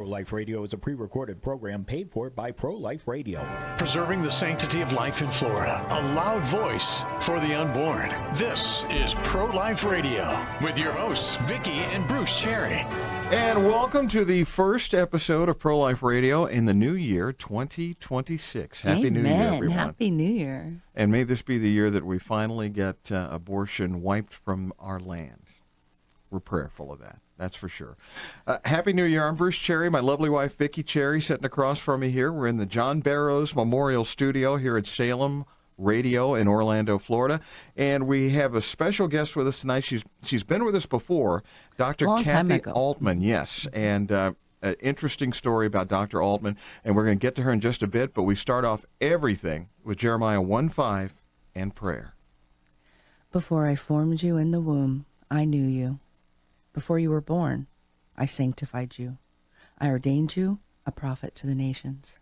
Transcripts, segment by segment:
Pro-Life Radio is a pre-recorded program paid for by Pro-Life Radio. Preserving the sanctity of life in Florida. A loud voice for the unborn. This is Pro-Life Radio with your hosts, Vicki and Bruce Cherry. And welcome to the first episode of Pro-Life Radio in the new year, 2026. Happy New Year, everyone. Happy New Year. And may this be the year that we finally get abortion wiped from our land. We're prayerful of that. That's for sure. Happy New Year. I'm Bruce Cherry. My lovely wife, Vicki Cherry, sitting across from me here. We're in the John Barrows Memorial Studio here at Salem Radio in Orlando, Florida. And we have a special guest with us tonight. She's been with us before, Dr. Kathi Aultman. Yes, and an interesting story about Dr. Altman. And we're going to get to her in just a bit, but we start off everything with Jeremiah 1:5 and prayer. Before I formed you in the womb, I knew you. Before you were born, I sanctified you. I ordained you a prophet to the nations.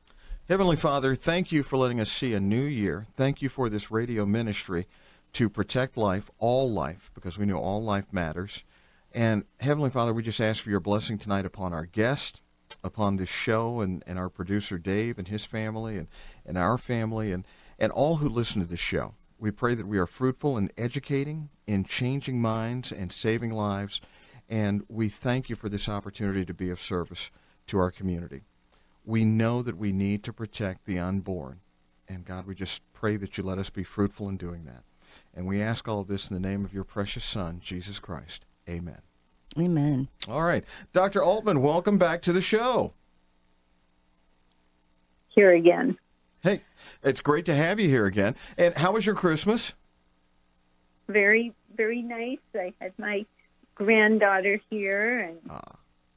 Heavenly Father, thank you for letting us see a new year. Thank you for this radio ministry to protect life, all life, because we know all life matters. And Heavenly Father, we just ask for your blessing tonight upon our guest, upon this show, and our producer Dave and his family, and our family, and all who listen to this show. We pray that we are fruitful in educating, in changing minds, and saving lives. And we thank you for this opportunity to be of service to our community. We know that we need to protect the unborn. And God, we just pray that you let us be fruitful in doing that. And we ask all of this in the name of your precious Son, Jesus Christ. Amen. Amen. All right. Dr. Altman, welcome back to the show. Here again. Hey, it's great to have you here again. And how was your Christmas? Very, very nice. I had my granddaughter here,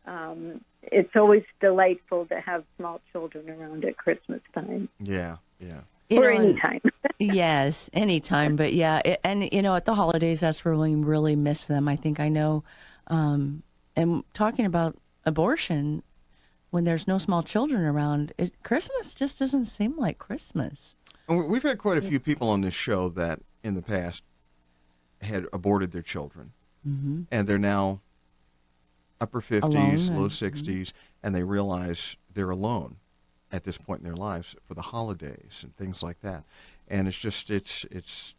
and it's always delightful to have small children around at Christmas time. Yeah. Or any time. Yes, anytime. But yeah, and at the holidays, that's where we really miss them. I think I know. And talking about abortion, when there's no small children around, Christmas just doesn't seem like Christmas. And we've had quite a few people on this show that in the past had aborted their children. Mm-hmm. And they're now upper 50s, low 60s, and they realize they're alone at this point in their lives for the holidays and things like that. And it's just, it's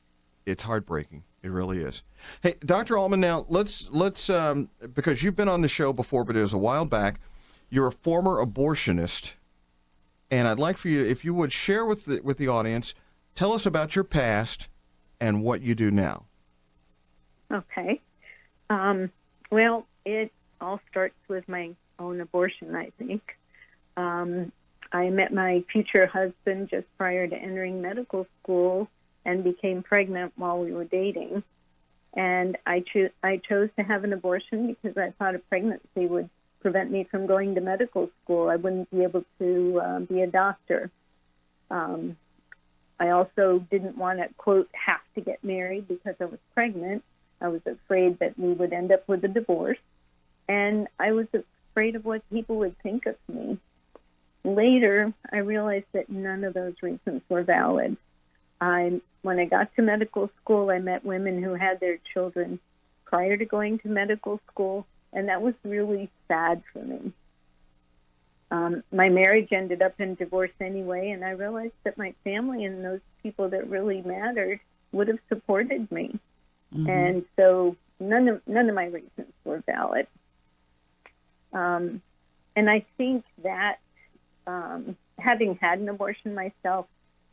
heartbreaking. It really is. Hey, Dr. Altman, now let's because you've been on the show before, but it was a while back. You're a former abortionist, and I'd like for you, if you would share with the audience, tell us about your past and what you do now. Okay. Well, it all starts with my own abortion, I think. I met my future husband just prior to entering medical school and became pregnant while we were dating. And I chose to have an abortion because I thought a pregnancy would prevent me from going to medical school. I wouldn't be able to be a doctor. I also didn't want to, quote, have to get married because I was pregnant. I was afraid that we would end up with a divorce, and I was afraid of what people would think of me. Later, I realized that none of those reasons were valid. When I got to medical school, I met women who had their children prior to going to medical school, and that was really sad for me. My marriage ended up in divorce anyway, and I realized that my family and those people that really mattered would have supported me. Mm-hmm. And so none of my reasons were valid. And I think that having had an abortion myself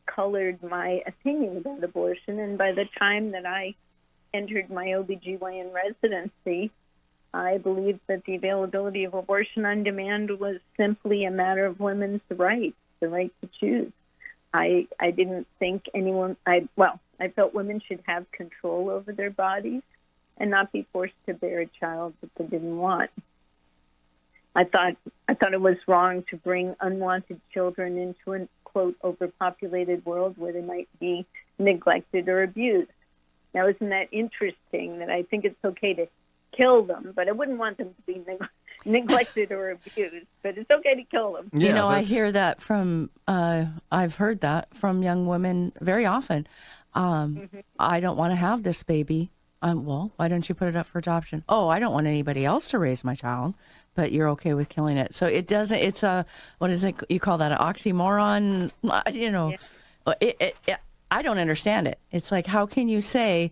colored my opinion about abortion. And by the time that I entered my OBGYN residency, I believed that the availability of abortion on demand was simply a matter of women's rights, the right to choose. I didn't think I felt women should have control over their bodies and not be forced to bear a child that they didn't want. I thought it was wrong to bring unwanted children into an, quote, overpopulated world where they might be neglected or abused. Now, isn't that interesting that I think it's okay to kill them, but I wouldn't want them to be neglected or abused, but it's okay to kill them. Yeah, I hear that from, I've heard that from young women very often. I don't want to have this baby. Well, why don't you put it up for adoption? Oh, I don't want anybody else to raise my child. but you're okay with killing it. So it doesn't, it's a, what is it, you call that an oxymoron? You know, I don't understand it. It's like, how can you say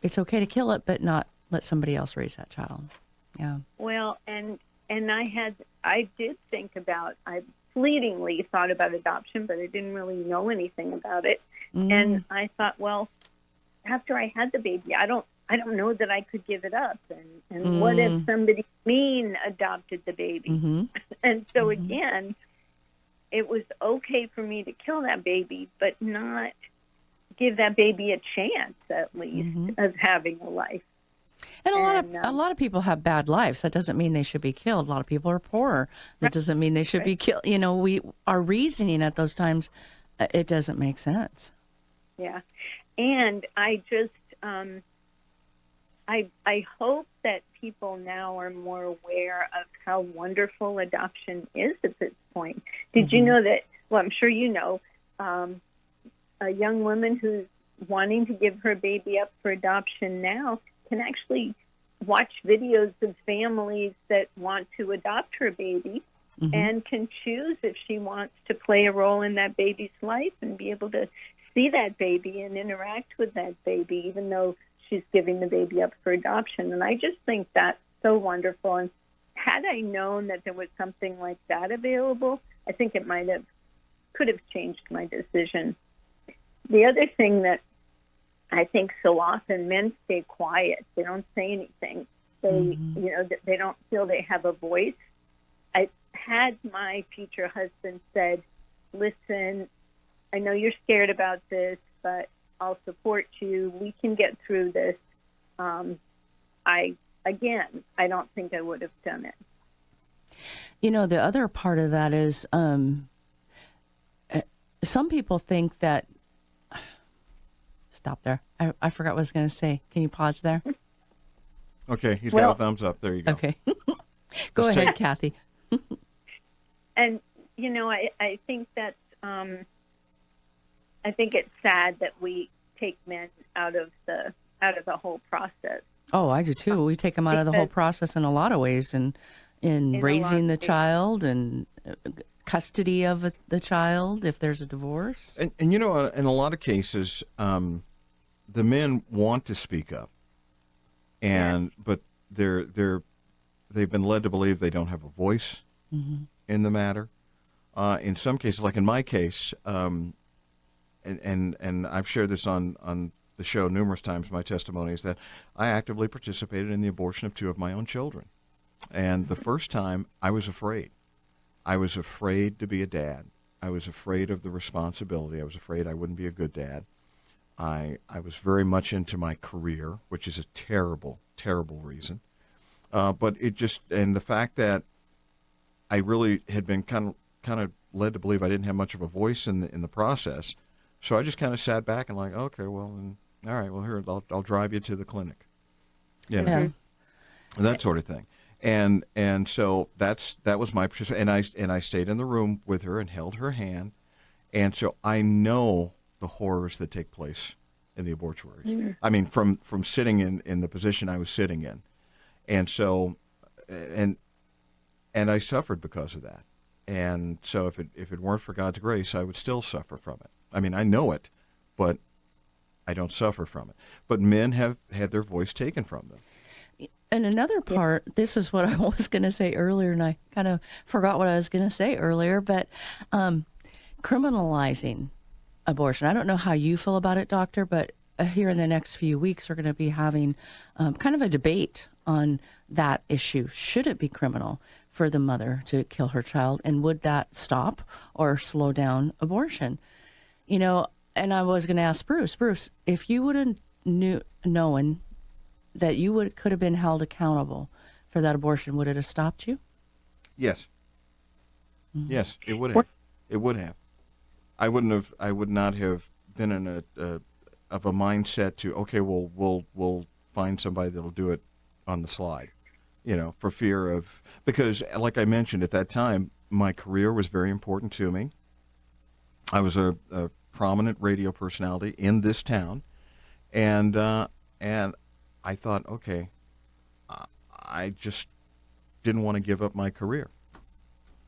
it's okay to kill it, but not let somebody else raise that child? Yeah. Well, and I did think about, I fleetingly thought about adoption, but I didn't really know anything about it. And I thought, well, after I had the baby, I don't know that I could give it up. And what if somebody mean adopted the baby? And so again, it was okay for me to kill that baby, but not give that baby a chance, at least, of having a life. And a lot of people have bad lives. That doesn't mean they should be killed. A lot of people are poor. That doesn't mean they should be killed. You know, our reasoning at those times, it doesn't make sense. Yeah. And I just, I hope that people now are more aware of how wonderful adoption is at this point. Did you know that, well, I'm sure you know, a young woman who's wanting to give her baby up for adoption now can actually watch videos of families that want to adopt her baby and can choose if she wants to play a role in that baby's life and be able to see that baby and interact with that baby, even though she's giving the baby up for adoption. And I just think that's so wonderful. And had I known that there was something like that available, I think it could have changed my decision. The other thing that I think so often men stay quiet. They don't say anything. They, they don't feel they have a voice. I had my future husband said, "Listen, I know you're scared about this, but I'll support you. We can get through this." I don't think I would have done it. You know, the other part of that is some people think that. Stop there. I forgot what I was going to say. Can you pause there? Okay, he's got a thumbs up. There you go. Okay. Go ahead, Kathi. And, I think that's, I think it's sad that we take men out of the whole process. Oh, I do too. We take them out of the whole process in a lot of ways, and in raising the child and custody of the child if there's a divorce. And in a lot of cases, the men want to speak up, but they've been led to believe they don't have a voice in the matter. In some cases, like in my case, and I've shared this on the show numerous times, my testimony is that I actively participated in the abortion of 2 of my own children. And the first time, I was afraid. I was afraid to be a dad. I was afraid of the responsibility. I was afraid I wouldn't be a good dad. I was very much into my career, which is a terrible, terrible reason. But it just, and the fact that I really had been kind of led to believe I didn't have much of a voice in the process. So I just kind of sat back and like, okay, well, all right, well, here, I'll drive you to the clinic. That sort of thing. And so that was my participation. And I stayed in the room with her and held her hand. And so I know the horrors that take place in the abortuaries. I mean, from sitting in the position I was sitting in. And so, and I suffered because of that. And so if it weren't for God's grace, I would still suffer from it. I mean, I know it, but I don't suffer from it. But men have had their voice taken from them. And another part, this is what I was going to say earlier, and I kind of forgot what I was going to say earlier, but criminalizing abortion. I don't know how you feel about it, doctor, but here in the next few weeks, we're going to be having kind of a debate on that issue. Should it be criminal for the mother to kill her child, and would that stop or slow down abortion? You know, and I was going to ask Bruce, if you would have known that you could have been held accountable for that abortion, would it have stopped you? Yes. Mm-hmm. Yes, it would have. It would have. I would not have been in a mindset to, okay, well, we'll find somebody that'll do it on the slide, for fear of, because like I mentioned at that time, my career was very important to me. I was a prominent radio personality in this town, and I thought, okay, I just didn't want to give up my career.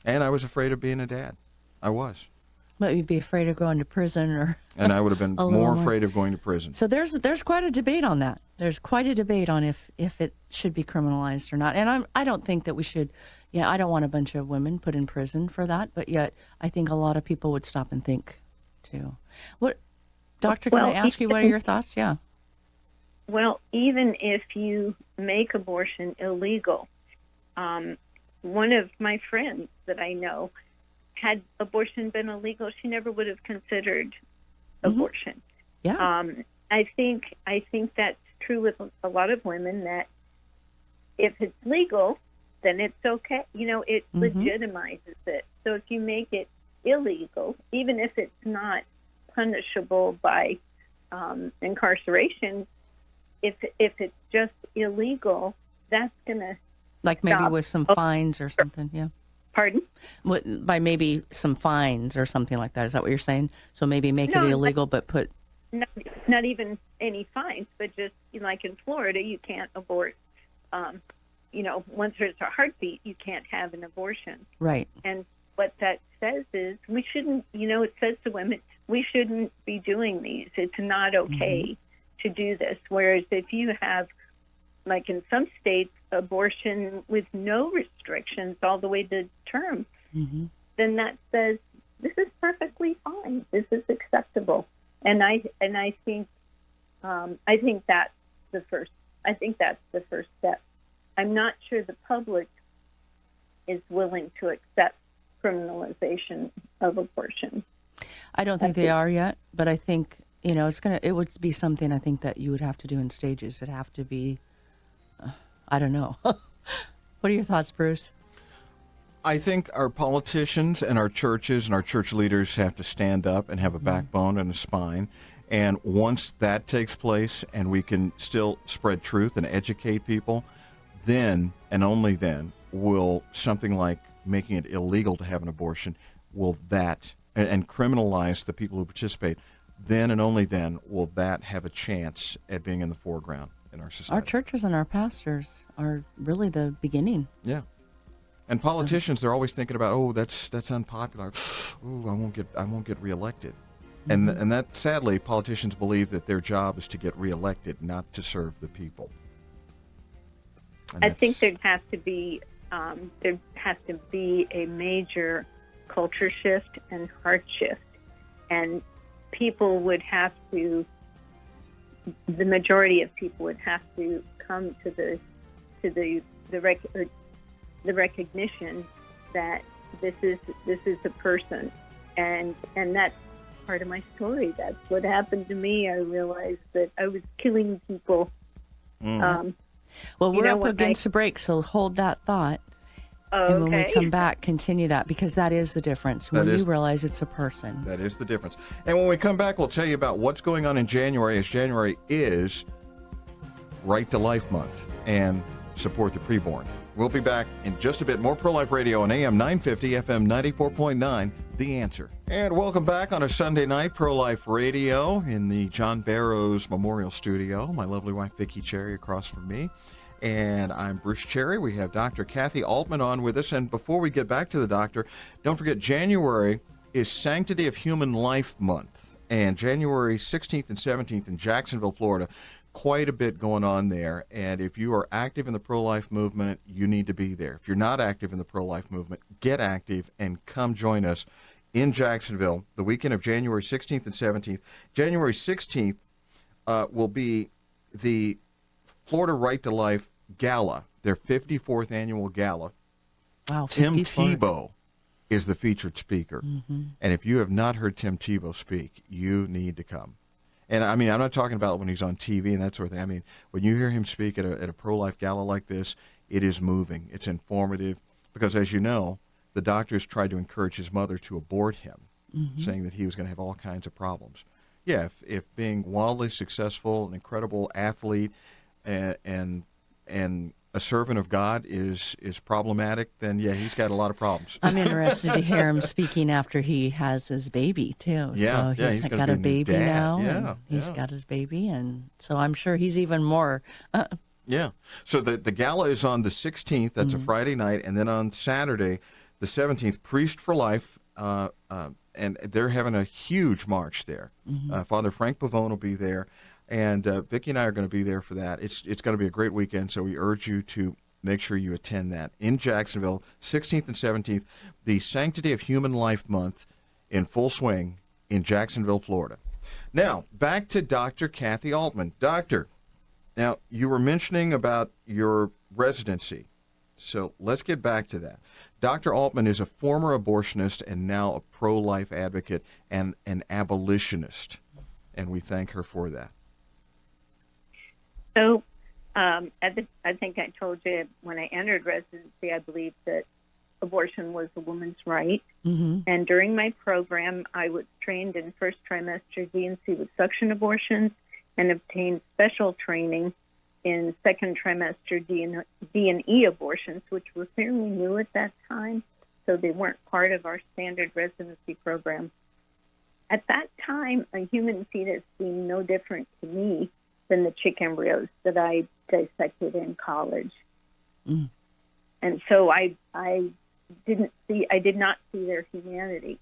And I was afraid of being a dad. I was. But you'd be afraid of going to prison, or And I would have been a little more more. afraid of going to prison. So there's quite a debate on that. There's quite a debate on if it should be criminalized or not. And I don't think that we should. Yeah, I don't want a bunch of women put in prison for that. But yet, I think a lot of people would stop and think, too. What, Doctor? Can Well, I ask you what are your thoughts? Yeah. Well, even if you make abortion illegal, one of my friends that I know, had abortion been illegal, she never would have considered abortion. Yeah. I think that's true with a lot of women, that if it's legal, then it's okay. It legitimizes it. So if you make it illegal, even if it's not punishable by incarceration, if it's just illegal, that's going to Like maybe stop. with some fines or something. Yeah. Pardon? By maybe some fines or something like that. Is that what you're saying? So maybe make No, it illegal, but put. Not even any fines, but just like in Florida, you can't abort. Once there's a heartbeat, you can't have an abortion. Right. And what that says is we shouldn't. It says to women, we shouldn't be doing these. It's not okay to do this. Whereas if you have, like in some states, abortion with no restrictions all the way to term, then that says this is perfectly fine. This is acceptable. And I think that's the first. I think that's the first step. I'm not sure the public is willing to accept criminalization of abortion. I don't think they are yet, but I think it would be something I think that you would have to do in stages. It'd have to be. I don't know. What are your thoughts, Bruce? I think our politicians and our churches and our church leaders have to stand up and have a backbone and a spine. And once that takes place and we can still spread truth and educate people, then and only then will something like making it illegal to have an abortion, and criminalize the people who participate, then and only then will that have a chance at being in the foreground in our society. Our churches and our pastors are really the beginning. Yeah. And politicians, they're always thinking about, that's unpopular. I won't get reelected. And that, sadly, politicians believe that their job is to get reelected, not to serve the people. And I think there'd have to be a major culture shift and heart shift, and people would have to. The majority of people would have to come to the recognition that this is a person, and that's part of my story. That's what happened to me. I realized that I was killing people. Well, we're up against a break, so hold that thought. And when we come back, continue that, because that is the difference when you realize it's a person. That is the difference. And when we come back, we'll tell you about what's going on in January, as January is Right to Life Month, and support the preborn. We'll be back in just a bit. More Pro-Life Radio on AM 950, FM 94.9, The Answer. And welcome back on a Sunday night, Pro-Life Radio in the John Barrows Memorial Studio. My lovely wife, Vicki Cherry, across from me. And I'm Bruce Cherry. We have Dr. Kathi Aultman on with us. And before we get back to the doctor, don't forget January is Sanctity of Human Life Month. And January 16th and 17th in Jacksonville, Florida. Quite a bit going on there. And if you are active in the pro-life movement, you need to be there. If you're not active in the pro-life movement, get active and come join us in Jacksonville the weekend of January 16th and 17th. January 16th will be the Florida Right to Life Gala, their 54th annual gala. Wow, Tim 54. Tebow is the featured speaker. And if you have not heard Tim Tebow speak, you need to come. And I mean, I'm not talking about when he's on TV and that sort of thing. I mean, when you hear him speak at a pro-life gala like this, it is moving. It's informative. Because as you know, the doctors tried to encourage his mother to abort him, saying that he was going to have all kinds of problems. Yeah, if being wildly successful, an incredible athlete, and a servant of God is problematic, then yeah, he's got a lot of problems. I'm interested to hear him speaking after he has his baby too. Yeah, so he's gonna got be a new baby dad. now. Yeah, and he's got his baby, and so I'm sure he's even more Yeah. So the gala is on the 16th. That's a Friday night. And then on Saturday, the 17th, Priest for Life. And they're having a huge march there. Father Frank Pavone will be there. And Vicki and I are going to be there for that. It's going to be a great weekend. So we urge you to make sure you attend that in Jacksonville, 16th and 17th, the Sanctity of Human Life Month in full swing in Jacksonville, Florida. Now, back to Dr. Kathi Aultman. Doctor, now you were mentioning about your residency, so let's get back to that. Dr. Altman is a former abortionist and now a pro-life advocate and an abolitionist, and we thank her for that. So I think I told you when I entered residency, I believed that abortion was a woman's right. And during my program, I was trained in first trimester D&C with suction abortions and obtained special training in second trimester D&E abortions, which were fairly new at that time, so they weren't part of our standard residency program. At that time, a human fetus seemed no different to me than the chick embryos that I dissected in college. And so I did not see their humanity.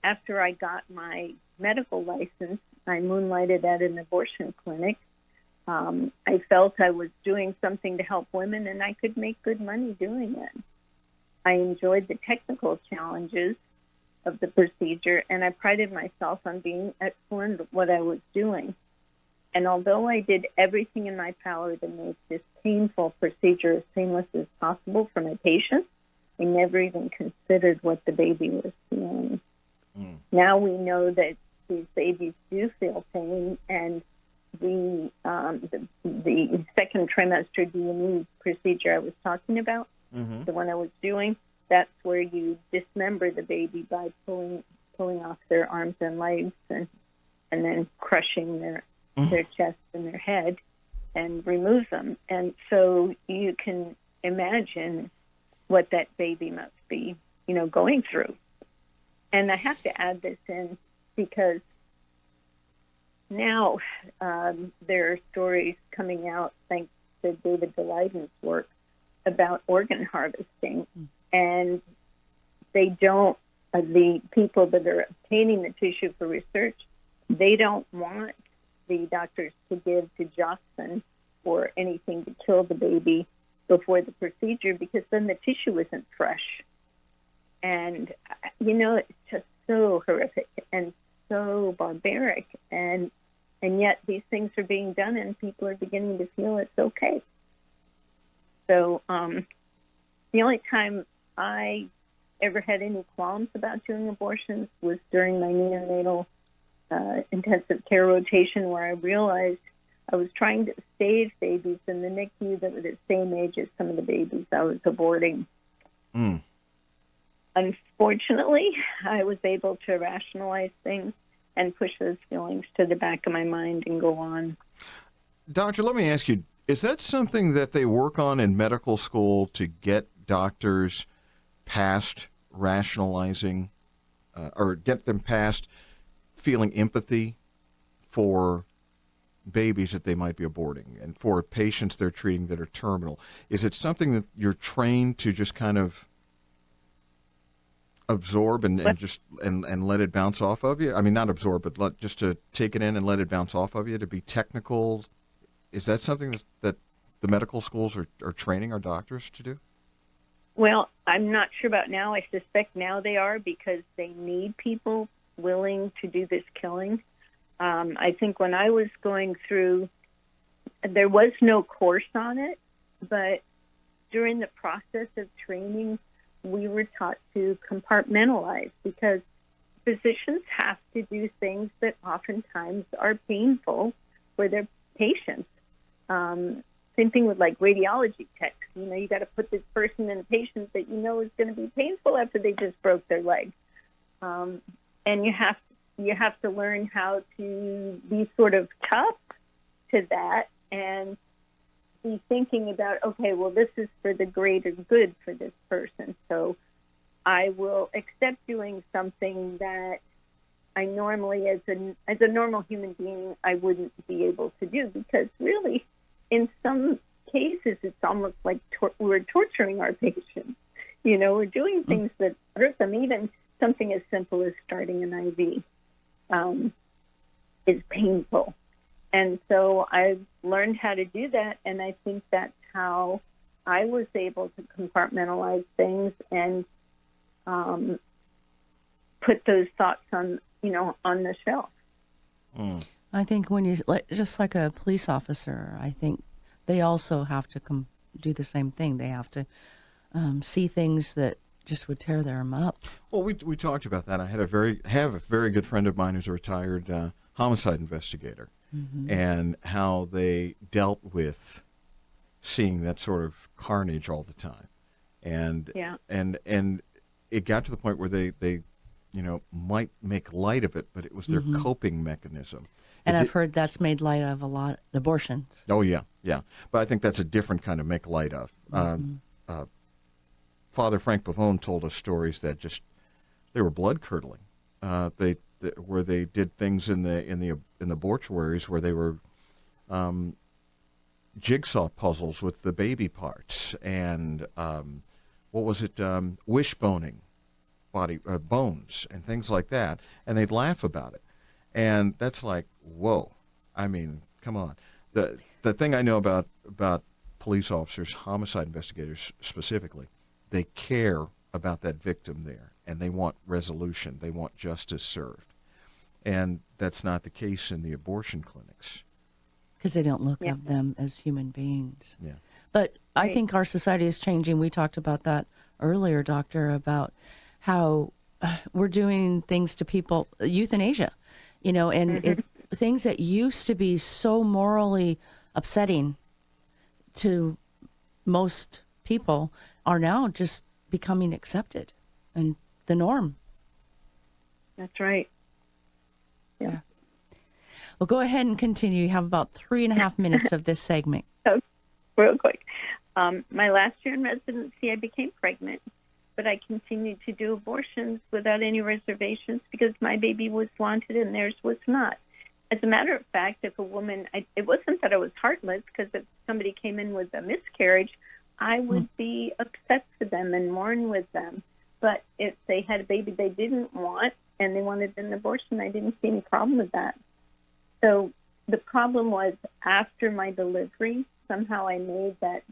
After I got my medical license, I moonlighted at an abortion clinic. I felt I was doing something to help women, and I could make good money doing it. I enjoyed the technical challenges of the procedure, and I prided myself on being excellent at what I was doing. And although I did everything in my power to make this painful procedure as painless as possible for my patients, I never even considered what the baby was feeling. Now we know that these babies do feel pain, and the second trimester D&E procedure I was talking about, the one I was doing, that's where you dismember the baby by pulling off their arms and legs and then crushing their chest and their head and remove them. And so you can imagine what that baby must be, going through. And I have to add this in because now there are stories coming out, thanks to David Delyden's work, about organ harvesting. And they don't, the people that are obtaining the tissue for research, they don't want the doctors to give digoxin or anything to kill the baby before the procedure, because then the tissue isn't fresh. And, it's just so horrific and so barbaric. And yet these things are being done and people are beginning to feel it's okay. So the only time I ever had any qualms about doing abortions was during my neonatal intensive care rotation, where I realized I was trying to save babies in the NICU that were the same age as some of the babies I was aborting. Unfortunately, I was able to rationalize things and push those feelings to the back of my mind and go on. Doctor, let me ask you, is that something that they work on in medical school to get doctors past rationalizing or get them past feeling empathy for babies that they might be aborting and for patients they're treating that are terminal? Is it something that you're trained to just kind of absorb and just let it bounce off of you? I mean, not absorb, but just to take it in and let it bounce off of you, to be technical? Is that something that the medical schools are training our doctors to do? Well, I'm not sure about now. I suspect now they are, because they need people willing to do this killing. I think when I was going through, there was no course on it, but during the process of training, we were taught to compartmentalize, because physicians have to do things that oftentimes are painful for their patients. Same thing with like radiology techs. You got to put this person in a patient that is going to be painful after they just broke their leg. And you have to learn how to be sort of tough to that and be thinking about, okay, well, this is for the greater good for this person. So I will accept doing something that I normally, as a normal human being, I wouldn't be able to do, because really, in some cases, it's almost like we're torturing our patients. We're doing things that hurt them. Even something as simple as starting an IV is painful. And so I've learned how to do that, and I think that's how I was able to compartmentalize things and put those thoughts on the shelf. I think when just like a police officer, I think they also have to do the same thing. They have to see things that just would tear them up. Well, we talked about that. I have a very good friend of mine who's a retired homicide investigator, and how they dealt with seeing that sort of carnage all the time, and it got to the point where they might make light of it, but it was their coping mechanism. And I've heard that's made light of a lot of abortions. Oh yeah, but I think that's a different kind of make light of. Father Frank Pavone told us stories that they were blood curdling. Where they did things in the mortuaries where they were jigsaw puzzles with the baby parts, and wishboning body bones and things like that, and they'd laugh about it, and that's like, whoa, I mean, come on. The thing I know about police officers, homicide investigators specifically, they care about that victim there, and they want resolution, they want justice served, and that's not the case in the abortion clinics. Because they don't look at them as human beings. Yeah. But I think our society is changing. We talked about that earlier, Doctor, about how we're doing things to people, euthanasia, and things that used to be so morally upsetting to most people are now just becoming accepted and the norm. That's right. Yeah. Well, go ahead and continue. You have about 3.5 minutes of this segment. So, real quick. My last year in residency, I became pregnant, but I continued to do abortions without any reservations because my baby was wanted and theirs was not. As a matter of fact, if a woman, it wasn't that I was heartless, because if somebody came in with a miscarriage, I would be upset for them and mourn with them. But if they had a baby they didn't want and they wanted an abortion, I didn't see any problem with that. So the problem was after my delivery, somehow I made that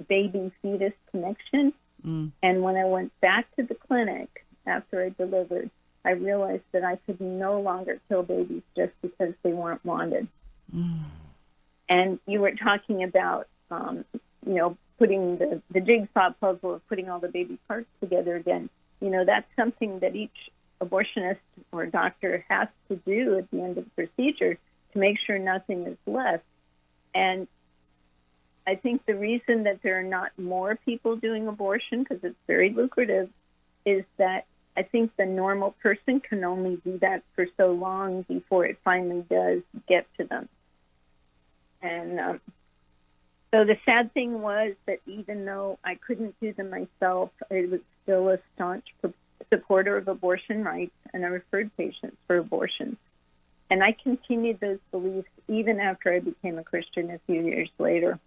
baby-fetus connection. And when I went back to the clinic after I delivered, I realized that I could no longer kill babies just because they weren't wanted. And you were talking about, putting the jigsaw puzzle of putting all the baby parts together again. That's something that each abortionist or doctor has to do at the end of the procedure to make sure nothing is left. And I think the reason that there are not more people doing abortion, because it's very lucrative, is that I think the normal person can only do that for so long before it finally does get to them. And so the sad thing was that even though I couldn't do them myself, I was still a staunch supporter of abortion rights, and I referred patients for abortion. And I continued those beliefs even after I became a Christian a few years later.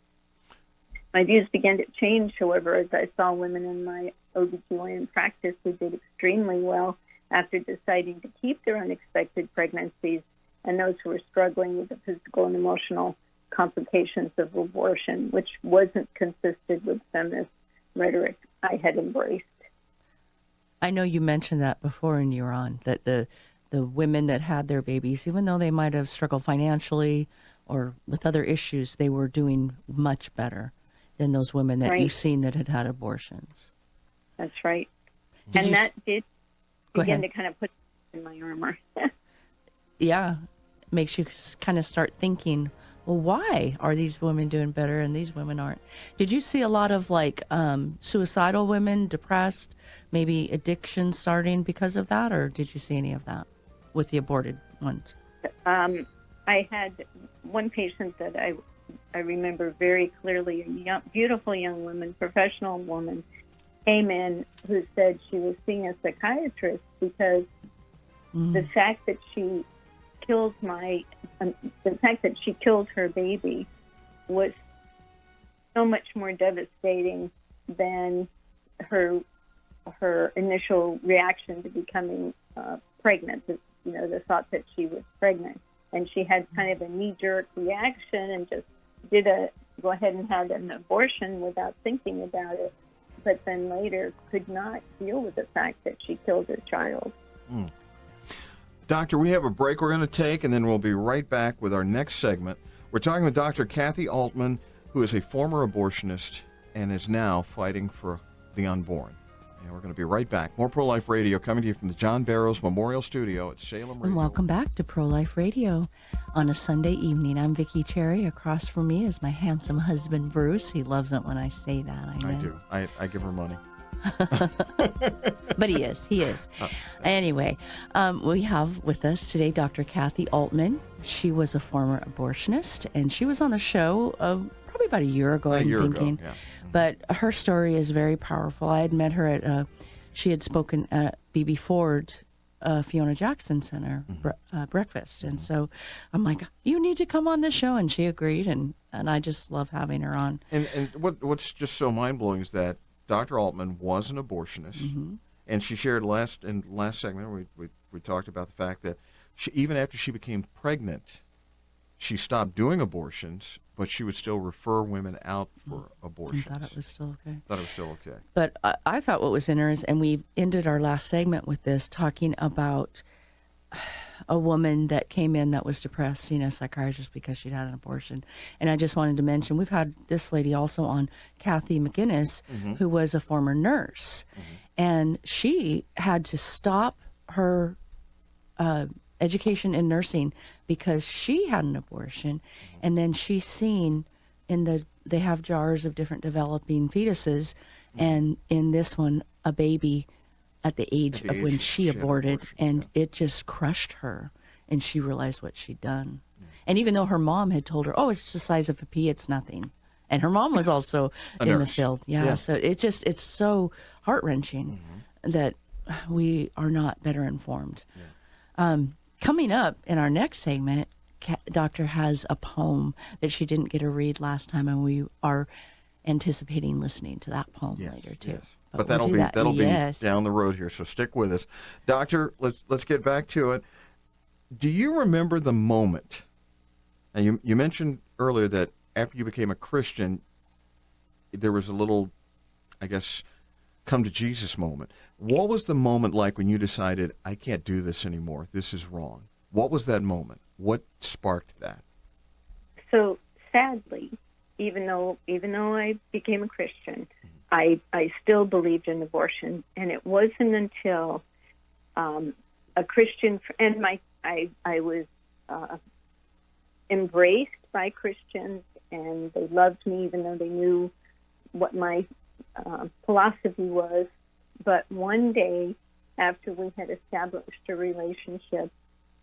My views began to change, however, as I saw women in my OBGYN practice who did extremely well after deciding to keep their unexpected pregnancies, and those who were struggling with the physical and emotional complications of abortion, which wasn't consistent with feminist rhetoric I had embraced. I know you mentioned that before when you were on, that the women that had their babies, even though they might have struggled financially or with other issues, they were doing much better than those women that you've seen that had abortions. That's right. That did begin to kind of put in my armor. Yeah. Makes you kind of start thinking, well, why are these women doing better and these women aren't? Did you see a lot of suicidal women, depressed, maybe addiction starting because of that, or did you see any of that with the aborted ones? I had one patient that I remember very clearly, a beautiful young woman, professional woman, came in who said she was seeing a psychiatrist because the fact that she killed her baby was so much more devastating than her initial reaction to becoming pregnant. The thought that she was pregnant, and she had kind of a knee-jerk reaction and just go ahead and had an abortion without thinking about it. But then later could not deal with the fact that she killed her child. Doctor, we have a break we're going to take, and then we'll be right back with our next segment. We're talking with Dr. Kathi Aultman, who is a former abortionist and is now fighting for the unborn. And we're going to be right back. More Pro-Life Radio coming to you from the John Barrows Memorial Studio at Salem Radio. And welcome back to Pro-Life Radio on a Sunday evening. I'm Vicki Cherry. Across from me is my handsome husband, Bruce. He loves it when I say that. I know. I do. I give her money. But he is. Anyway, we have with us today Dr. Kathi Aultman. She was a former abortionist, and she was on the show probably about a year ago, I'm thinking. Yeah. But her story is very powerful. I had met her at, she had spoken at B.B. Ford's Fiona Jackson Center breakfast. And so I'm like, you need to come on this show. And she agreed, and I just love having her on. And what's just so mind-blowing is that Dr. Altman was an abortionist, and she shared last segment, we talked about the fact that even after she became pregnant, she stopped doing abortions, but she would still refer women out for abortions. I thought it was still okay. But I thought what was interesting, and we ended our last segment with this, talking about a woman that came in that was depressed, seen a psychiatrist because she'd had an abortion. And I just wanted to mention, we've had this lady also on, Kathy McGinnis, who was a former nurse. And she had to stop her education in nursing because she had an abortion. And then she's seen they have jars of different developing fetuses. And in this one, a baby at the age of when she aborted, and it just crushed her, and she realized what she'd done. And even though her mom had told her, oh, it's the size of a pea, it's nothing. And her mom was also in the field. Yeah, so it's so heart-wrenching that we are not better informed. Coming up in our next segment, Doctor has a poem that she didn't get to read last time, and we are anticipating listening to that poem later, too. Yes. But that'll be down the road here, so stick with us. Doctor, let's get back to it. Do you remember the moment, and you mentioned earlier that after you became a Christian, there was a little, I guess, come to Jesus moment. What was the moment like when you decided, I can't do this anymore, this is wrong? What was that moment? What sparked that? So sadly, even though I became a Christian, I still believed in abortion, and it wasn't until a Christian and I was embraced by Christians, and they loved me even though they knew what my philosophy was. But one day, after we had established a relationship,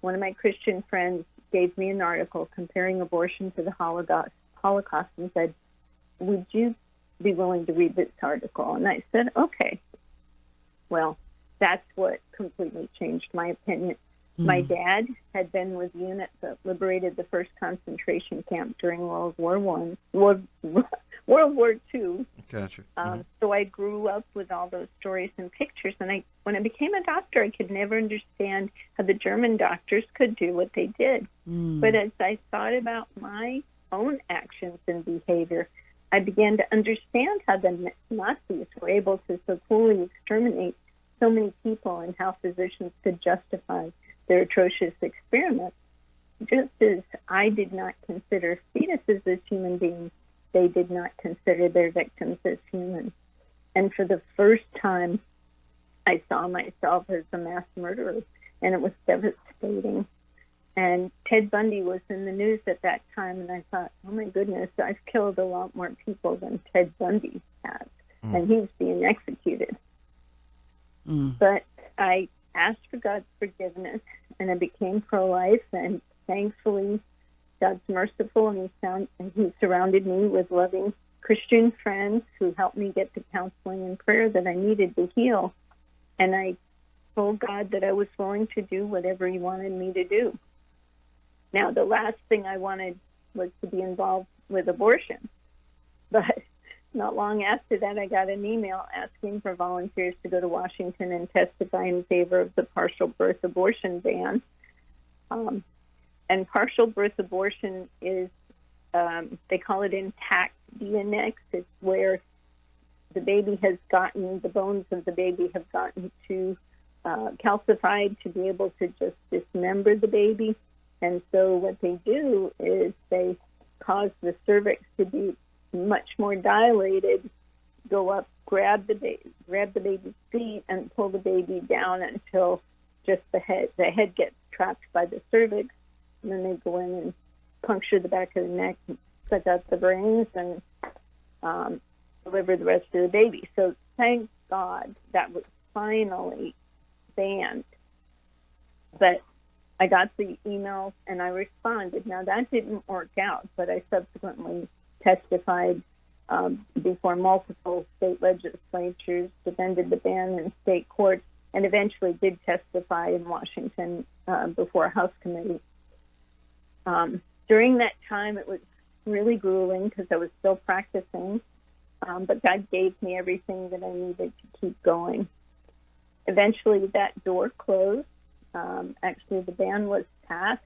one of my Christian friends gave me an article comparing abortion to the Holocaust and said, would you be willing to read this article? And I said, okay. Well, that's what completely changed my opinion. My dad had been with units that liberated the first concentration camp during World War II. Gotcha. So I grew up with all those stories and pictures. And when I became a doctor, I could never understand how the German doctors could do what they did. But as I thought about my own actions and behavior, I began to understand how the Nazis were able to so cruelly exterminate so many people and how physicians could justify their atrocious experiments. Just as I did not consider fetuses as human beings, they did not consider their victims as human. And for the first time, I saw myself as a mass murderer, and it was devastating. And Ted Bundy was in the news at that time, and I thought, oh my goodness, I've killed a lot more people than Ted Bundy has, and he's being executed. But I asked for God's forgiveness, and I became pro-life, and thankfully God's merciful, and he surrounded me with loving Christian friends who helped me get the counseling and prayer that I needed to heal. And I told God that I was willing to do whatever he wanted me to do. Now, the last thing I wanted was to be involved with abortion. But not long after that, I got an email asking for volunteers to go to Washington and testify in favor of the partial birth abortion ban. And partial birth abortion is, they call it intact DNX. It's where the bones of the baby have gotten too calcified to be able to just dismember the baby. And so what they do is they cause the cervix to be much more dilated, go up, grab the baby's feet, and pull the baby down until just the head gets trapped by the cervix, and then they go in and puncture the back of the neck, and suck out the brains, and deliver the rest of the baby. So thank God that was finally banned. But I got the emails and I responded. Now that didn't work out, but I subsequently testified before multiple state legislatures, defended the ban in state courts, and eventually did testify in Washington before a House committee. During that time, it was really grueling because I was still practicing, but God gave me everything that I needed to keep going. Eventually, that door closed. Actually, the ban was passed.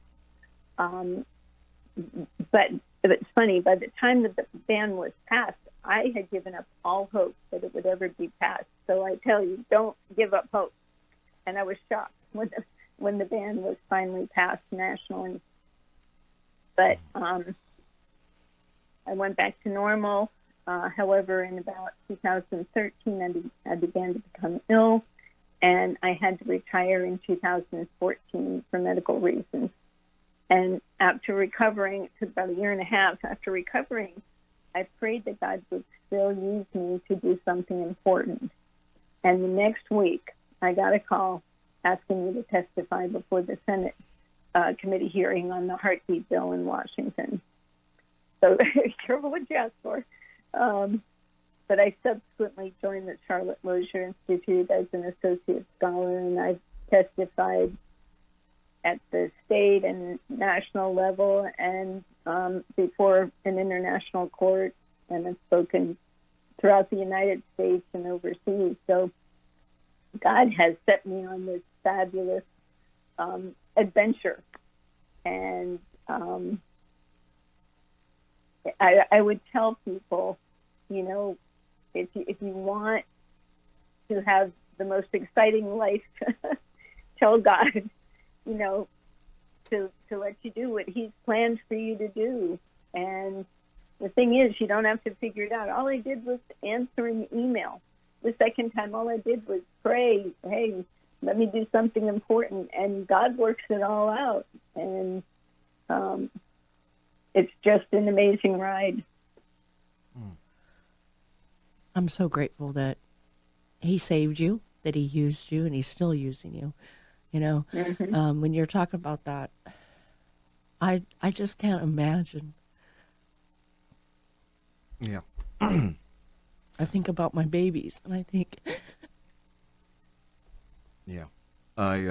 But it's funny, by the time that the ban was passed, I had given up all hope that it would ever be passed. So I tell you, don't give up hope. And I was shocked when the ban was finally passed nationally. But I went back to normal. However, in about 2013, I began to become ill, and I had to retire in 2014 for medical reasons. And after recovering, it took about a year and a half. After recovering, I prayed that God would still use me to do something important. And the next week, I got a call asking me to testify before the Senate committee hearing on the heartbeat bill in Washington. So be careful what you ask for. But I subsequently joined the Charlotte Lozier Institute as an associate scholar, and I've testified at the state and national level and before an international court, and have spoken throughout the United States and overseas. So God has set me on this fabulous adventure. And I would tell people, you know, if you want to have the most exciting life, tell God, you know, to let you do what He's planned for you to do. And the thing is, you don't have to figure it out. All I did was answer an email. The second time, all I did was pray, hey, let me do something important. And God works it all out. And it's just an amazing ride. I'm so grateful that He saved you, that He used you, and He's still using you. You know, when you're talking about that, I just can't imagine. Yeah. I think about my babies, and I think, Yeah. I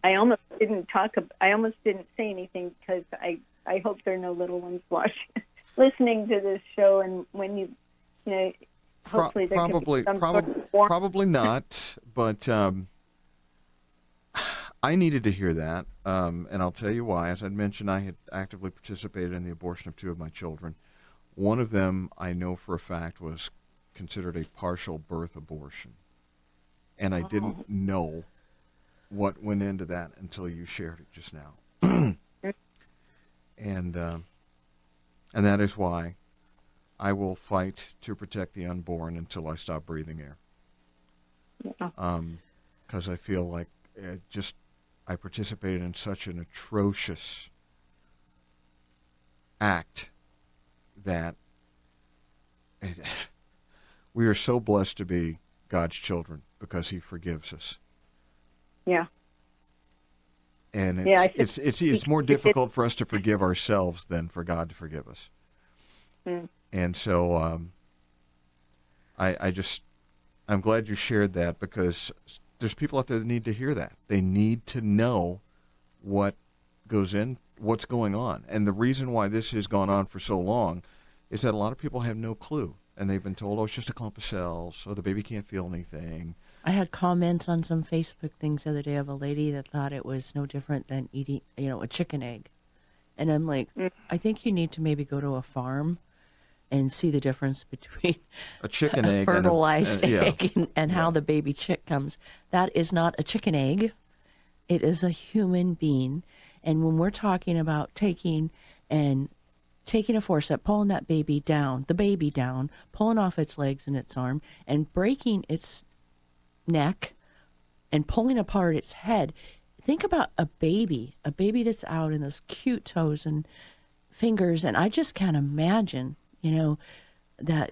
almost didn't I almost didn't say anything because I hope there are no little ones listening to this show, and when you know, hopefully there can be some sort of warmth. Probably not, but I needed to hear that, and I'll tell you why. As I mentioned, I had actively participated in the abortion of two of my children. One of them, I know for a fact, was considered a partial birth abortion, and I didn't know what went into that until you shared it just now. And that is why I will fight to protect the unborn until I stop breathing air. Because I feel like I participated in such an atrocious act that we are so blessed to be God's children because He forgives us. Yeah. And it's more difficult for us to forgive ourselves than for God to forgive us. And so I'm glad you shared that, because there's people out there that need to hear that. They need to know what's going on. And the reason why this has gone on for so long is that a lot of people have no clue, and they've been told, oh, it's just a clump of cells, or the baby can't feel anything. I had comments on some Facebook things the other day of a lady that thought it was no different than eating, a chicken egg. And I'm like, I think you need to maybe go to a farm and see the difference between A chicken a egg fertilized and egg and how the baby chick comes. That is not a chicken egg. It is a human being. And when we're talking about taking a forceps, pulling that baby down, pulling off its legs and its arm, and breaking its neck and pulling apart its head. Think about a baby that's out in those cute toes and fingers, and I just can't imagine, that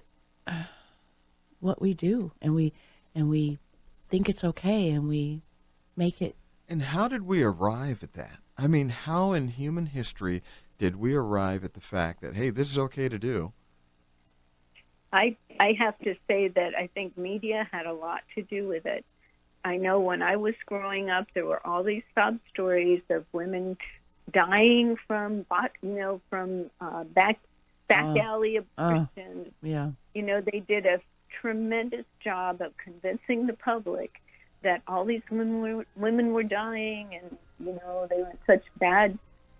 what we do, and we think it's okay, and we make it. And how did we arrive at that? I mean, how in human history did we arrive at the fact that, hey, this is okay to do? I have to say that I think media had a lot to do with it. I know when I was growing up, there were all these sob stories of women dying from back alley abortions. Yeah. They did a tremendous job of convincing the public that all these women were dying, and they were in such bad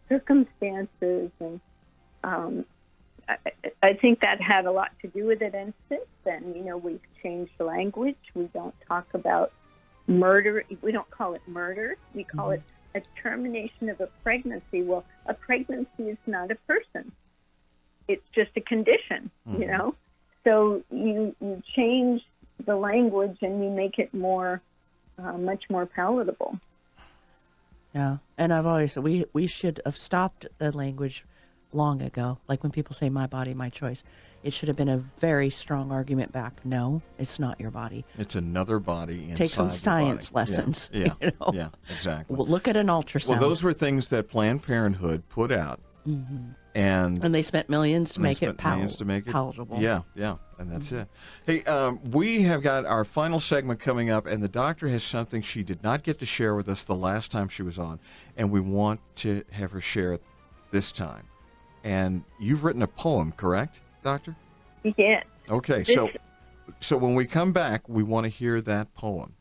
circumstances, and I think that had a lot to do with it. And since then, we've changed the language. We don't talk about murder. We don't call it murder. We call it a termination of a pregnancy. Well, a pregnancy is not a person. It's just a condition, So you change the language and you make it more, much more palatable. Yeah, and I've always said we should have stopped the language long ago. Like when people say "my body, my choice," it should have been a very strong argument back. No, it's not your body. It's another body inside Take some your science body. lessons. Yeah, Yeah, yeah, exactly. Well, look at an ultrasound. Well, those were things that Planned Parenthood put out, and they spent millions to make it palatable. palatable. Yeah, and that's it. Hey, we have got our final segment coming up, and the doctor has something she did not get to share with us the last time she was on, and we want to have her share it this time. And you've written a poem, correct, Doctor? Yes. Okay, so when we come back, we want to hear that poem.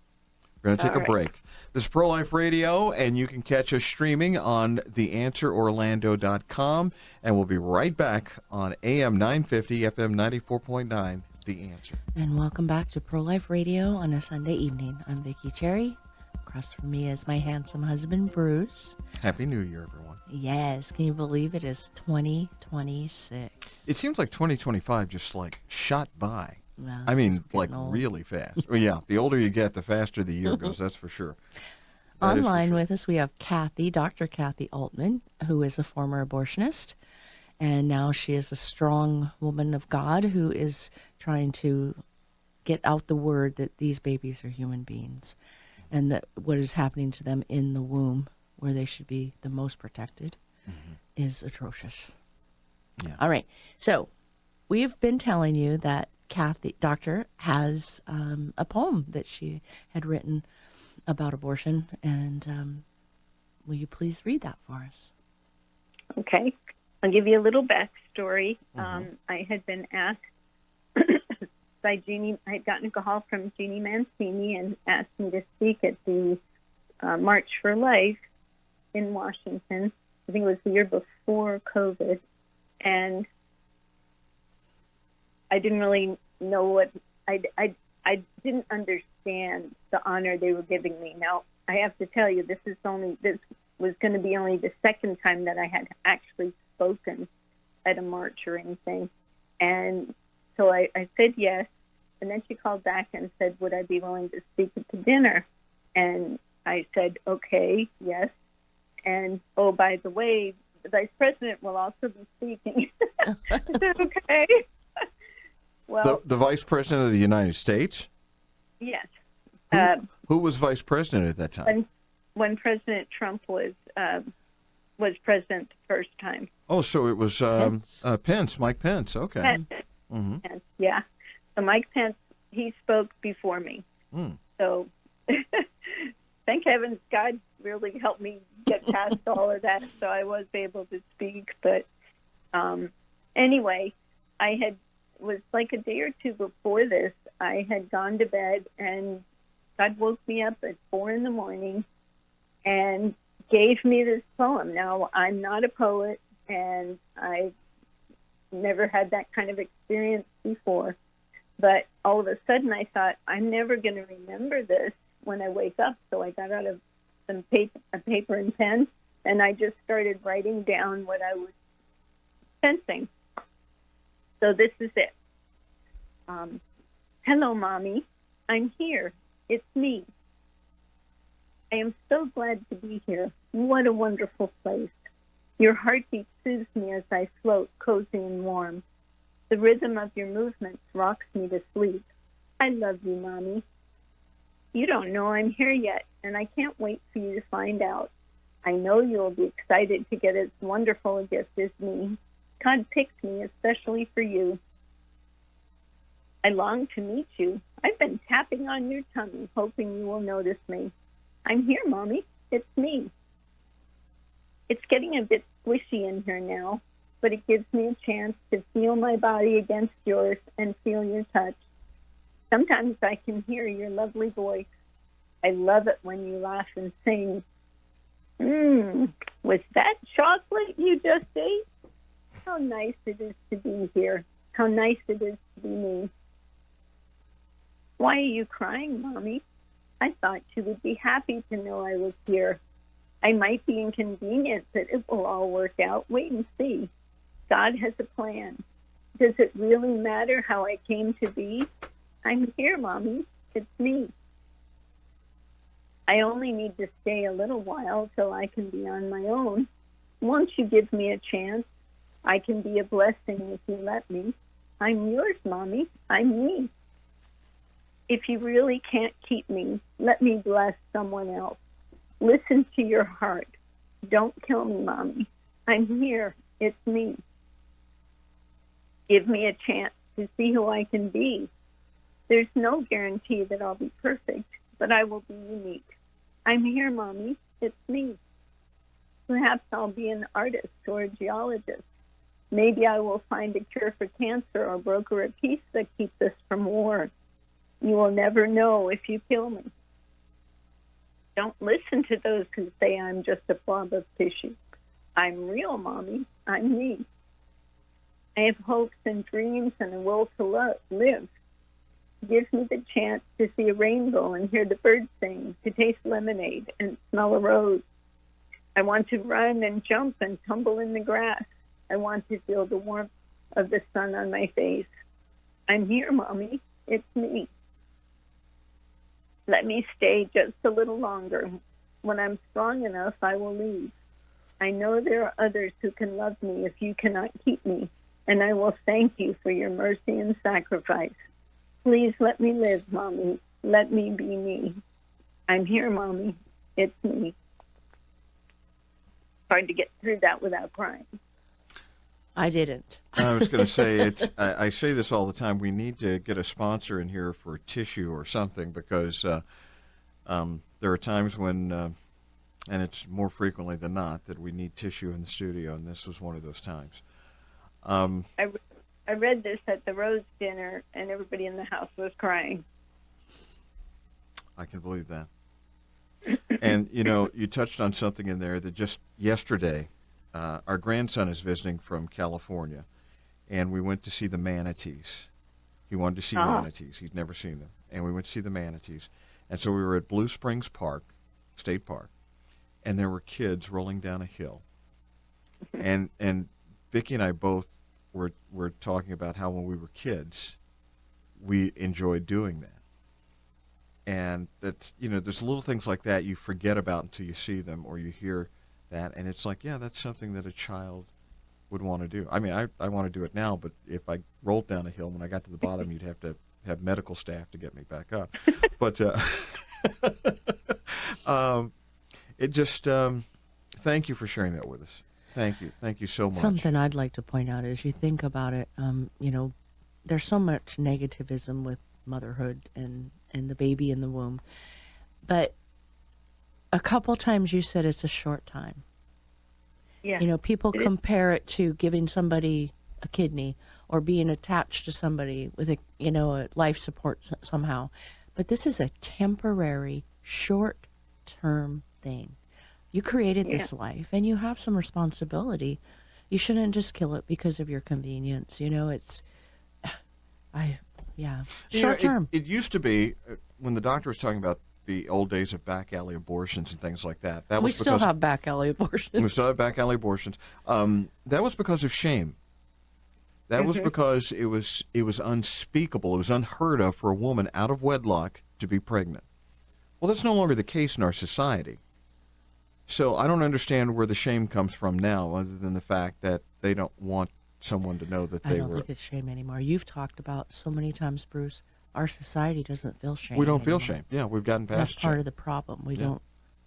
We're going to take a break. This is Pro-Life Radio, and you can catch us streaming on theanswerorlando.com, and we'll be right back on AM 950, FM 94.9, The Answer. And welcome back to Pro-Life Radio on a Sunday evening. I'm Vicki Cherry. Across from me is my handsome husband, Bruce. Happy New Year, everyone. Yes, can you believe it is 2026? It seems like 2025 just shot by. Well, I mean, old. really fast. Well, yeah, the older you get, the faster the year goes, that's for sure. Online with us, we have Dr. Kathi Aultman, who is a former abortionist, and now she is a strong woman of God who is trying to get out the word that these babies are human beings, and that what is happening to them in the womb, where they should be the most protected, is atrocious. Yeah. All right, so we've been telling you that Doctor has a poem that she had written about abortion, and will you please read that for us? Okay. I'll give you a little backstory. I had been asked by Jeannie, I had gotten a call from Jeannie Mancini and asked me to speak at the March for Life in Washington. I think it was the year before COVID. And I didn't really know what, I didn't understand the honor they were giving me. Now, I have to tell you, this was going to be only the second time that I had actually spoken at a march or anything. And so I said yes. And then she called back and said, would I be willing to speak at the dinner? And I said, okay, yes. And, oh, by the way, the vice president will also be speaking. I said, okay. Well, the vice president of the United States? Yes. Who was vice president at that time? When President Trump was president the first time. Oh, so it was Pence, Mike Pence. Okay. Pence. Pence, yeah. So Mike Pence, he spoke before me. So thank heavens God really helped me get past all of that, so I was able to speak. But anyway, was like a day or two before this, I had gone to bed, and God woke me up at 4 a.m. and gave me this poem. Now, I'm not a poet, and I've never had that kind of experience before. But all of a sudden, I thought, I'm never going to remember this when I wake up. So I got out of a paper and pen, and I just started writing down what I was sensing. So this is it. Hello, Mommy. I'm here. It's me. I am so glad to be here. What a wonderful place. Your heartbeat soothes me as I float, cozy and warm. The rhythm of your movements rocks me to sleep. I love you, Mommy. You don't know I'm here yet, and I can't wait for you to find out. I know you'll be excited to get as wonderful a gift as me. God picked me especially for you. I long to meet you. I've been tapping on your tummy, hoping you will notice me. I'm here, Mommy. It's me. It's getting a bit squishy in here now, but it gives me a chance to feel my body against yours and feel your touch. Sometimes I can hear your lovely voice. I love it when you laugh and sing. Was that chocolate you just ate? How nice it is to be here. How nice it is to be me. Why are you crying, Mommy? I thought you would be happy to know I was here. I might be inconvenienced, but it will all work out. Wait and see. God has a plan. Does it really matter how I came to be? I'm here, Mommy. It's me. I only need to stay a little while till I can be on my own. Won't you give me a chance? I can be a blessing if you let me. I'm yours, Mommy. I'm me. If you really can't keep me, let me bless someone else. Listen to your heart. Don't kill me, Mommy. I'm here. It's me. Give me a chance to see who I can be. There's no guarantee that I'll be perfect, but I will be unique. I'm here, Mommy. It's me. Perhaps I'll be an artist or a geologist. Maybe I will find a cure for cancer or broker a peace that keeps us from war. You will never know if you kill me. Don't listen to those who say I'm just a blob of tissue. I'm real, Mommy. I'm me. I have hopes and dreams and a will to live. Give me the chance to see a rainbow and hear the birds sing, to taste lemonade and smell a rose. I want to run and jump and tumble in the grass. I want to feel the warmth of the sun on my face. I'm here, Mommy. It's me. Let me stay just a little longer. When I'm strong enough, I will leave. I know there are others who can love me if you cannot keep me, and I will thank you for your mercy and sacrifice. Please let me live, Mommy. Let me be me. I'm here, Mommy. It's me. Hard to get through that without crying. I didn't. I was going to say, I say this all the time. We need to get a sponsor in here for tissue or something, because there are times when, and it's more frequently than not, that we need tissue in the studio, and this was one of those times. I read this at the Rose dinner, and everybody in the house was crying. I can believe that. And, you touched on something in there that just yesterday, our grandson is visiting from California, and we went to see the manatees. He wanted to see manatees. He'd never seen them. And we went to see the manatees. And so we were at Blue Springs Park, State Park, and there were kids rolling down a hill. And Vicki and I both were talking about how when we were kids, we enjoyed doing that. And that's, there's little things like that you forget about until you see them or you hear that, and it's like, yeah, that's something that a child would want to do. I mean, I want to do it now, but if I rolled down a hill, when I got to the bottom, you'd have to have medical staff to get me back up. But it just, thank you for sharing that with us. Thank you so much. Something I'd like to point out is, you think about it, there's so much negativism with motherhood and the baby in the womb, but a couple times you said it's a short time. Yeah. People compare it to giving somebody a kidney or being attached to somebody with a life support somehow. But this is a temporary, short-term thing. You created this life, and you have some responsibility. You shouldn't just kill it because of your convenience. Short term. It used to be when the doctor was talking about the old days of back alley abortions and things like that. We still have back alley abortions. We still have back alley abortions. That was because of shame. That was because it was unspeakable. It was unheard of for a woman out of wedlock to be pregnant. Well, that's no longer the case in our society. So I don't understand where the shame comes from now, other than the fact that they don't want someone to know that they were. I don't think it's shame anymore. You've talked about so many times, Bruce, our society doesn't feel shame. We don't anymore. feel shame. Yeah, we've gotten past That's part shame. of the problem.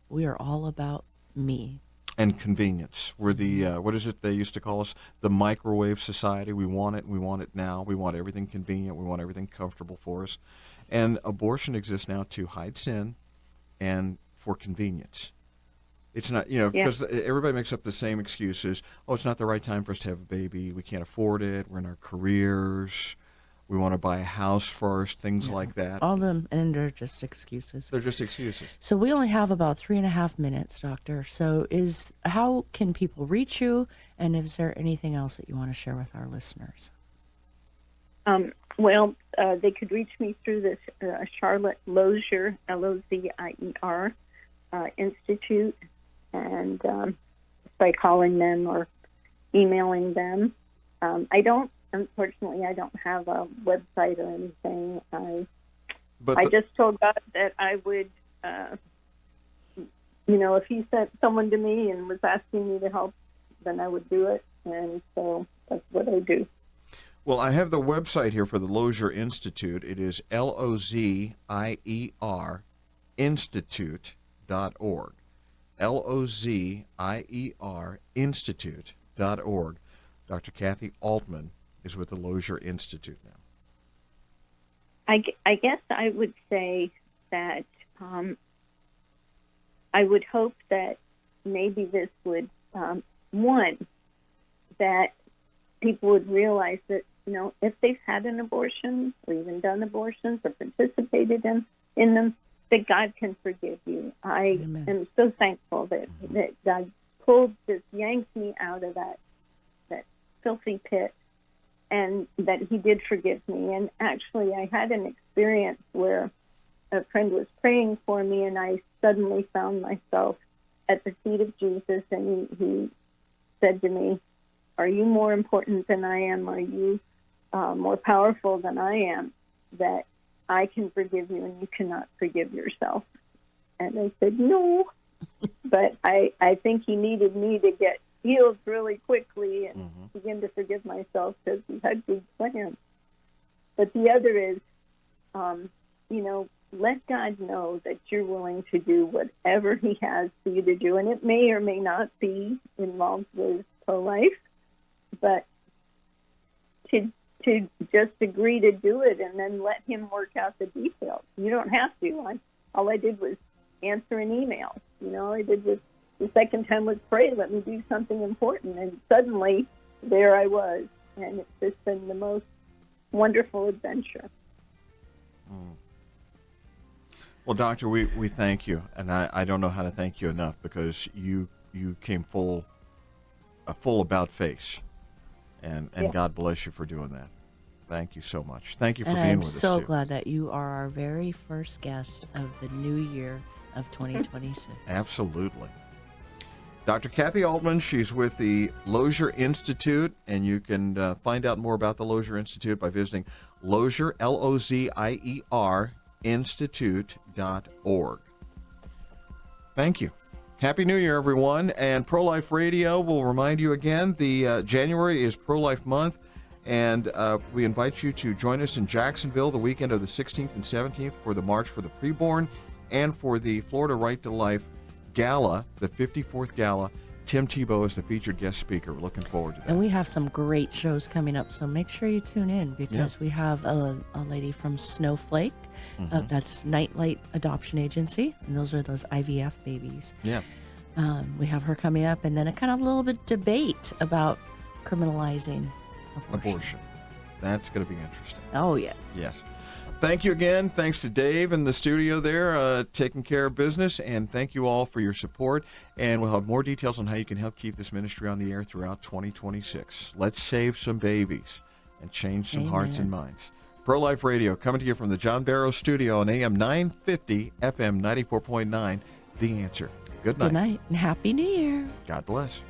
We are all about me. And convenience. We're the, what is it they used to call us? The microwave society. We want it now. We want everything convenient. We want everything comfortable for us. And abortion exists now to hide sin and for convenience. It's not, because everybody makes up the same excuses. Oh, it's not the right time for us to have a baby. We can't afford it. We're in our careers. We want to buy a house first, things like that. All them, and they're just excuses. They're just excuses. So we only have about 3.5 minutes, Doctor. So how can people reach you, and is there anything else that you want to share with our listeners? They could reach me through this Charlotte Lozier, Lozier, Institute, and by calling them or emailing them. Unfortunately, I don't have a website or anything. I just told God that I would, if He sent someone to me and was asking me to help, then I would do it. And so that's what I do. Well, I have the website here for the Lozier Institute. It is Lozier Institute.org. Lozier Institute.org. Dr. Kathi Aultman is with the Lozier Institute now. I guess I would say that I would hope that maybe this would, that people would realize that, if they've had an abortion or even done abortions or participated in them, that God can forgive you. I am so thankful that God yanked me out of that filthy pit, and that He did forgive me. And actually, I had an experience where a friend was praying for me, and I suddenly found myself at the feet of Jesus, and he said to me, "Are you more important than I am? Are you more powerful than I am, that I can forgive you and you cannot forgive yourself?" And I said, "No." But I think He needed me to get healed really quickly and begin to forgive myself, because He had good plans. But the other is, let God know that you're willing to do whatever He has for you to do. And it may or may not be involved with pro-life, but to just agree to do it and then let Him work out the details. You don't have to. All I did was answer an email. All I did was, the second time was pray, let me do something important. And suddenly, there I was. And it's just been the most wonderful adventure. Well, Doctor, we thank you. And I don't know how to thank you enough, because you came full about face. And God bless you for doing that. Thank you so much. Thank you for being with us, I'm so too. glad that you are our very first guest of the new year of 2026. Absolutely. Dr. Kathi Aultman, she's with the Lozier Institute, and you can find out more about the Lozier Institute by visiting Lozier, Lozier, Institute.org. Thank you. Happy New Year, everyone. And Pro-Life Radio will remind you again, the January is Pro-Life Month, and we invite you to join us in Jacksonville the weekend of the 16th and 17th for the March for the Preborn and for the Florida Right to Life Gala, the 54th Gala. Tim Tebow is the featured guest speaker. We're looking forward to that. And we have some great shows coming up, so make sure you tune in, because we have a lady from Snowflake, that's Nightlight Adoption Agency, and those are those IVF babies. Yeah. We have her coming up, and then a kind of little bit debate about criminalizing abortion. That's going to be interesting. Oh, yeah. Yes. Thank you again. Thanks to Dave in the studio there, taking care of business. And thank you all for your support. And we'll have more details on how you can help keep this ministry on the air throughout 2026. Let's save some babies and change some hearts and minds. Pro-Life Radio coming to you from the John Barrow Studio on AM 950, FM 94.9, The Answer. Good night. Good night and Happy New Year. God bless.